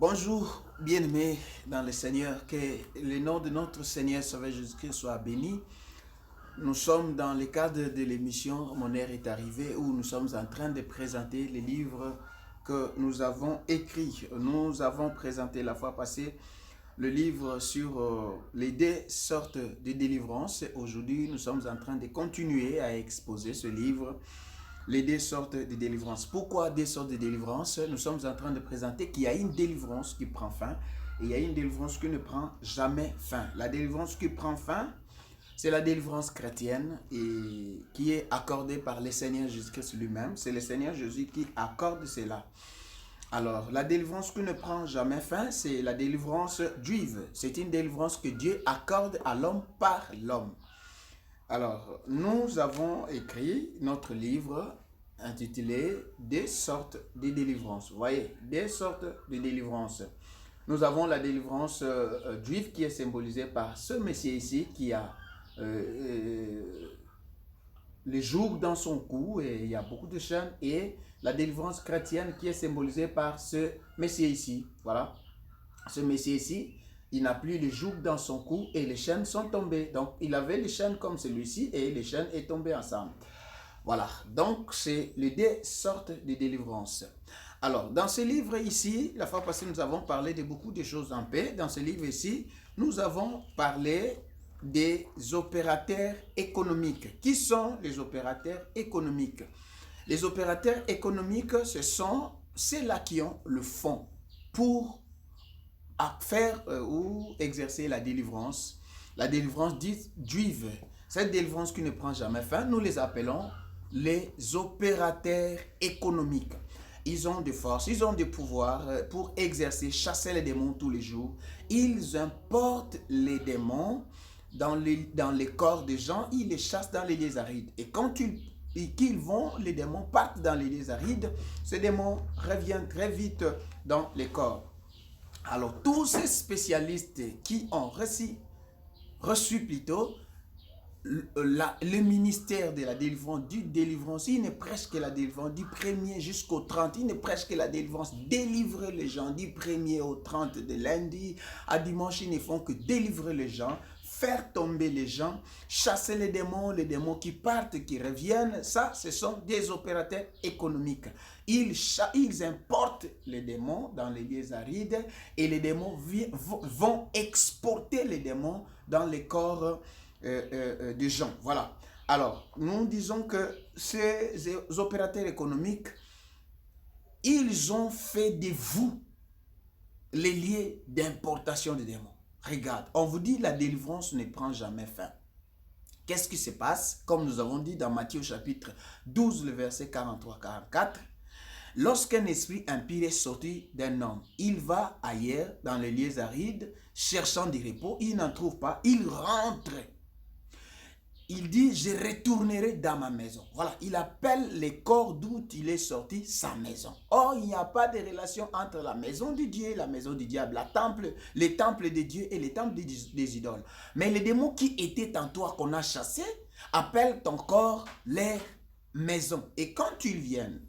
Bonjour, bien-aimés dans le Seigneur, que le nom de notre Seigneur Sauveur Jésus-Christ soit béni. Nous sommes dans le cadre de l'émission Mon heure est arrivée où nous sommes en train de présenter les livres que nous avons écrits. Nous avons présenté la fois passée le livre sur les 2 sortes de délivrance. Aujourd'hui, nous sommes en train de continuer à exposer ce livre, les 2 sortes de délivrance. Pourquoi 2 sortes de délivrance? Nous sommes en train de présenter qu'il y a une délivrance qui prend fin et il y a une délivrance qui ne prend jamais fin. La délivrance qui prend fin, c'est la délivrance chrétienne et qui est accordée par le Seigneur Jésus-Christ lui-même. C'est le Seigneur Jésus qui accorde cela. Alors, la délivrance qui ne prend jamais fin, c'est la délivrance juive. C'est une délivrance que Dieu accorde à l'homme par l'homme. Alors, nous avons écrit notre livre intitulé « Des sortes de délivrance ». Vous voyez, des sortes de délivrance. Nous avons la délivrance juive qui est symbolisée par ce monsieur ici qui a les jours dans son cou et il y a beaucoup de chaînes, et la délivrance chrétienne qui est symbolisée par ce monsieur ici. Voilà, ce monsieur ici, il n'a plus les jougs dans son cou et les chaînes sont tombées. Donc, il avait les chaînes comme celui-ci et les chaînes sont tombées ensemble. Voilà, donc c'est les 2 sortes de délivrance. Alors, dans ce livre ici, la fois passée, nous avons parlé de beaucoup de choses en paix. Dans ce livre ici, nous avons parlé des opérateurs économiques. Qui sont les opérateurs économiques? Les opérateurs économiques, ce sont ceux-là qui ont le fonds pour à faire ou exercer la délivrance dite juive. Cette délivrance qui ne prend jamais fin, nous les appelons les opérateurs économiques. Ils ont des forces, ils ont des pouvoirs pour exercer, chasser les démons tous les jours. Ils importent les démons dans les corps des gens, ils les chassent dans les lieux arides. Et quand qu'ils vont, les démons partent dans les lieux arides, ces démons reviennent très vite dans les corps. Alors, tous ces spécialistes qui ont reçu plutôt le ministère de la délivrance, il ne prêche que la délivrance du 1er jusqu'au 30, il ne prêche que la délivrance, délivrer les gens du 1er au 30, de lundi à dimanche, ils ne font que délivrer les gens, faire tomber les gens, chasser les démons qui partent, qui reviennent. Ça, ce sont des opérateurs économiques. Ils importent les démons dans les lieux arides et les démons vont exporter les démons dans les corps des gens. Voilà. Alors, nous disons que ces opérateurs économiques, ils ont fait de vous les lieux d'importation des démons. Regarde, on vous dit la délivrance ne prend jamais fin. Qu'est-ce qui se passe? Comme nous avons dit dans Matthieu chapitre 12, le verset 43-44, lorsqu'un esprit impur est sorti d'un homme, il va ailleurs dans les lieux arides, cherchant du repos, il n'en trouve pas, il rentre. Il dit, je retournerai dans ma maison. Voilà, il appelle les corps d'où il est sorti sa maison. Or, il n'y a pas de relation entre la maison de Dieu et la maison du diable, les temples de Dieu et les temples des idoles. Mais les démons qui étaient en toi qu'on a chassés appellent ton corps leur maison. Et quand ils viennent,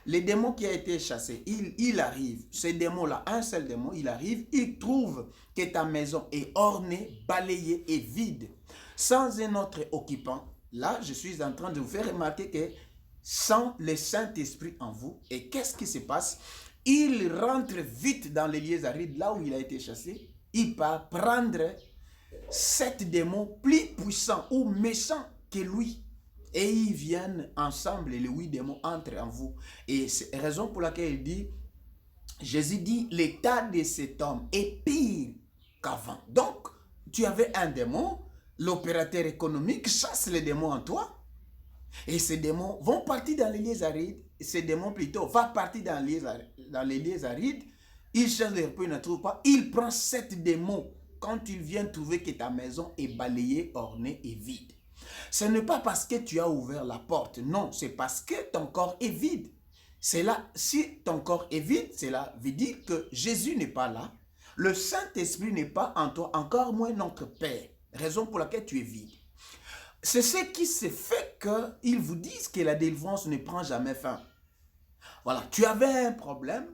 les démons qui ont été chassés, il arrive, ces démons-là, un seul démon, il arrive, il trouve que ta maison est ornée, balayée et vide, sans un autre occupant. Là, je suis en train de vous faire remarquer que sans le Saint-Esprit en vous, et qu'est-ce qui se passe? Il rentre vite dans les lieux arides, là où il a été chassé, il part prendre 7 démons plus puissants ou méchants que lui. Et ils viennent ensemble et les 8 démons entrent en vous. Et c'est la raison pour laquelle il dit, Jésus dit, l'état de cet homme est pire qu'avant. Donc, tu avais un démon, l'opérateur économique chasse les démons en toi. Et ces démons vont partir dans les lieux arides. Ces démons plutôt vont partir dans les lieux arides. Il cherche le repos, il ne trouve pas. Il prend 7 démons quand il vient trouver que ta maison est balayée, ornée et vide. Ce n'est pas parce que tu as ouvert la porte, non, c'est parce que ton corps est vide. C'est là, si ton corps est vide, cela veut dire que Jésus n'est pas là, le Saint-Esprit n'est pas en toi, encore moins notre Père, raison pour laquelle tu es vide. C'est ce qui se fait qu'ils vous disent que la délivrance ne prend jamais fin. Voilà, tu avais un problème,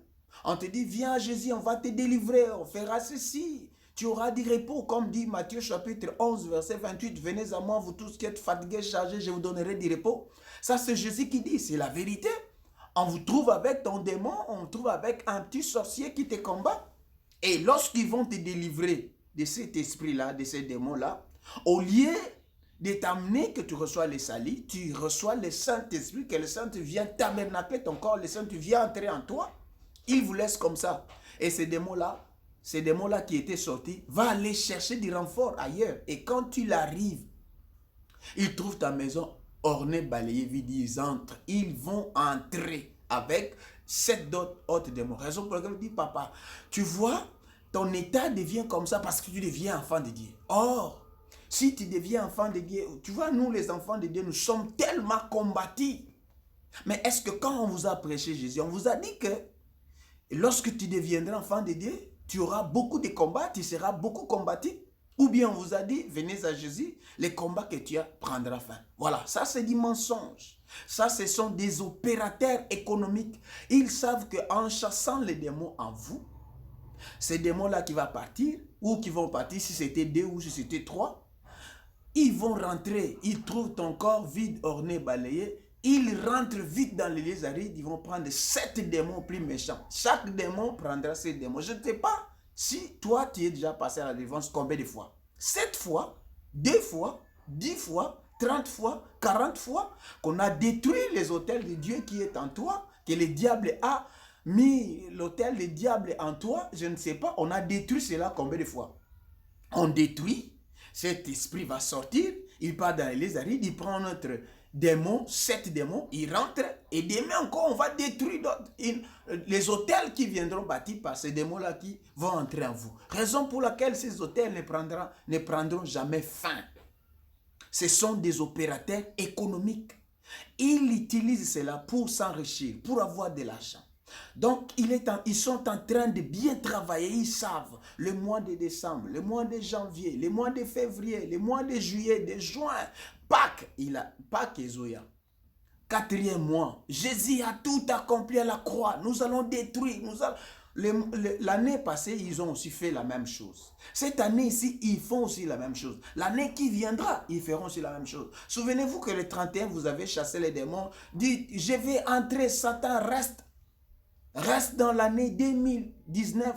On te dit, viens à Jésus, on va te délivrer, on fera ceci. Tu auras du repos, comme dit Matthieu chapitre 11, verset 28. Venez à moi, vous tous qui êtes fatigués, chargés, je vous donnerai du repos. Ça, c'est Jésus qui dit, c'est la vérité. On vous trouve avec ton démon, on vous trouve avec un petit sorcier qui te combat. Et lorsqu'ils vont te délivrer de cet esprit-là, de ces démons-là, au lieu de t'amener que tu reçois les salis, tu reçois le Saint-Esprit, que le Saint vient tabernacler ton corps, le Saint vient entrer en toi. Il vous laisse comme ça. Et ces démons-là qui étaient sortis, va aller chercher du renfort ailleurs. Et quand tu l'arrives, ils trouvent ta maison ornée, balayée, vide, ils entrent. Ils vont entrer avec 7 autres démons. Raison pour laquelle je dis, papa, tu vois, ton état devient comme ça parce que tu deviens enfant de Dieu. Or, si tu deviens enfant de Dieu, tu vois, nous les enfants de Dieu, nous sommes tellement combattus. Mais est-ce que quand on vous a prêché Jésus, on vous a dit que lorsque tu deviendras enfant de Dieu, tu auras beaucoup de combats, tu seras beaucoup combattu? Ou bien on vous a dit, venez à Jésus, les combats que tu as prendra fin. Voilà, ça c'est du mensonge. Ça, ce sont des opérateurs économiques. Ils savent qu'en chassant les démons en vous, ces démons-là qui vont partir, ou qui vont partir, si c'était 2 ou si c'était 3, ils vont rentrer, ils trouvent ton corps vide, orné, balayé. Ils rentrent vite dans les lieux arides, ils vont prendre 7 démons plus méchants. Chaque démon prendra ses démons. Je ne sais pas si toi, tu es déjà passé à la délivrance combien de fois? 7 fois, 2 fois, 10 fois, 30 fois, 40 fois, qu'on a détruit les hôtels de Dieu qui est en toi, que le diable a mis l'hôtel du diable en toi, je ne sais pas, on a détruit cela combien de fois? On détruit, cet esprit va sortir, il part dans les arides, il prend notre démon, 7 démons, il rentre, et demain encore on va détruire les hôtels qui viendront bâtis par ces démons-là qui vont entrer en vous. Raison pour laquelle ces hôtels ne prendront jamais fin. Ce sont des opérateurs économiques. Ils utilisent cela pour s'enrichir, pour avoir de l'argent. Donc, ils sont en train de bien travailler. Ils savent le mois de décembre, le mois de janvier, le mois de février, le mois de juillet, de juin, Pâques, Pâques et Zoya. 4e mois, Jésus a tout accompli à la croix. Nous allons détruire. L'année passée, ils ont aussi fait la même chose. Cette année ici, ils font aussi la même chose. L'année qui viendra, ils feront aussi la même chose. Souvenez-vous que le 31, vous avez chassé les démons. Dites, je vais entrer, Satan, reste dans l'année 2019.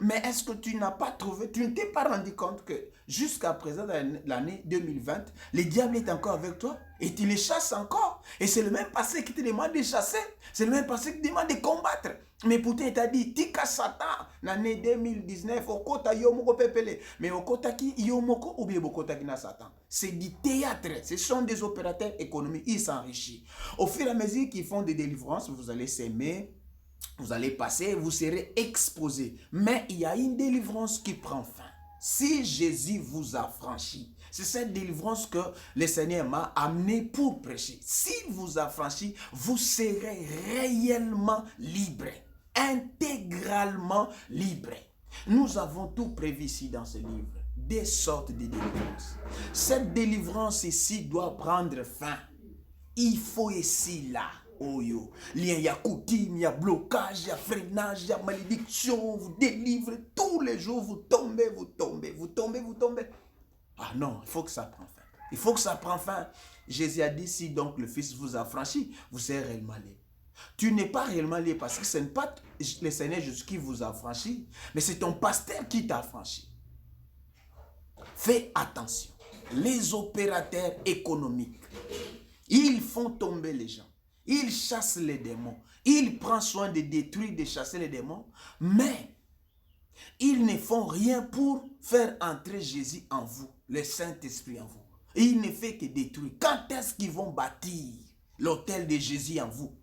Mais est-ce que tu n'as pas trouvé, tu ne t'es pas rendu compte que jusqu'à présent, dans l'année 2020, le diable est encore avec toi et tu les chasses encore. Et c'est le même passé qui te demande de chasser. C'est le même passé qui te demande de combattre. Mais pourtant, il t'a dit, tika Satan, l'année 2019, okota yomoko pepele. Mais okota ki yomoko ou bien okota ki na Satan. C'est du théâtre. Ce sont des opérateurs économiques. Ils s'enrichissent. Au fur et à mesure qu'ils font des délivrances, vous allez s'aimer. Vous allez passer, vous serez exposé. Mais il y a une délivrance qui prend fin. Si Jésus vous a franchi, c'est cette délivrance que le Seigneur m'a amené pour prêcher. S'il vous a franchi, vous serez réellement libre. Intégralement libre. Nous avons tout prévu ici dans ce livre. Des sortes de délivrances. Cette délivrance ici doit prendre fin. Il faut ici là. Oh yo, il y a coutume, il y a blocage, il y a freinage, il y a malédiction, vous délivrez tous les jours, vous tombez. Ah non, il faut que ça prenne fin. Il faut que ça prenne fin. Jésus a dit, si donc le Fils vous a franchi, vous serez réellement libre. Tu n'es pas réellement libre parce que ce n'est pas le Seigneur Jésus qui vous a franchi, mais c'est ton pasteur qui t'a franchi. Fais attention. Les opérateurs économiques, ils font tomber les gens. Il chasse les démons. Il prend soin de détruire, de chasser les démons. Mais ils ne font rien pour faire entrer Jésus en vous, le Saint-Esprit en vous. Et il ne fait que détruire. Quand est-ce qu'ils vont bâtir l'autel de Jésus en vous?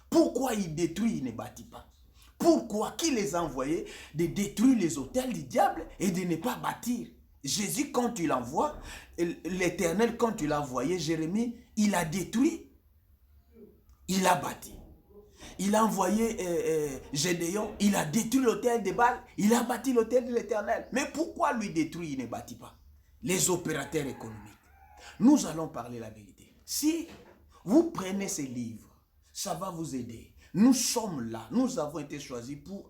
Pourquoi ils détruisent, ils ne bâtissent pas? Pourquoi? Qui les a envoyés de détruire les autels du diable et de ne pas bâtir? Jésus, quand tu l'envoies, l'Éternel, quand tu l'as envoyé, Jérémie, il a détruit. Il a bâti. Il a envoyé Gédéon. Il a détruit l'autel de Baal. Il a bâti l'autel de l'Éternel. Mais pourquoi lui détruire, il ne bâtit pas? Les opérateurs économiques. Nous allons parler la vérité. Si vous prenez ces livres, ça va vous aider. Nous sommes là, nous avons été choisis pour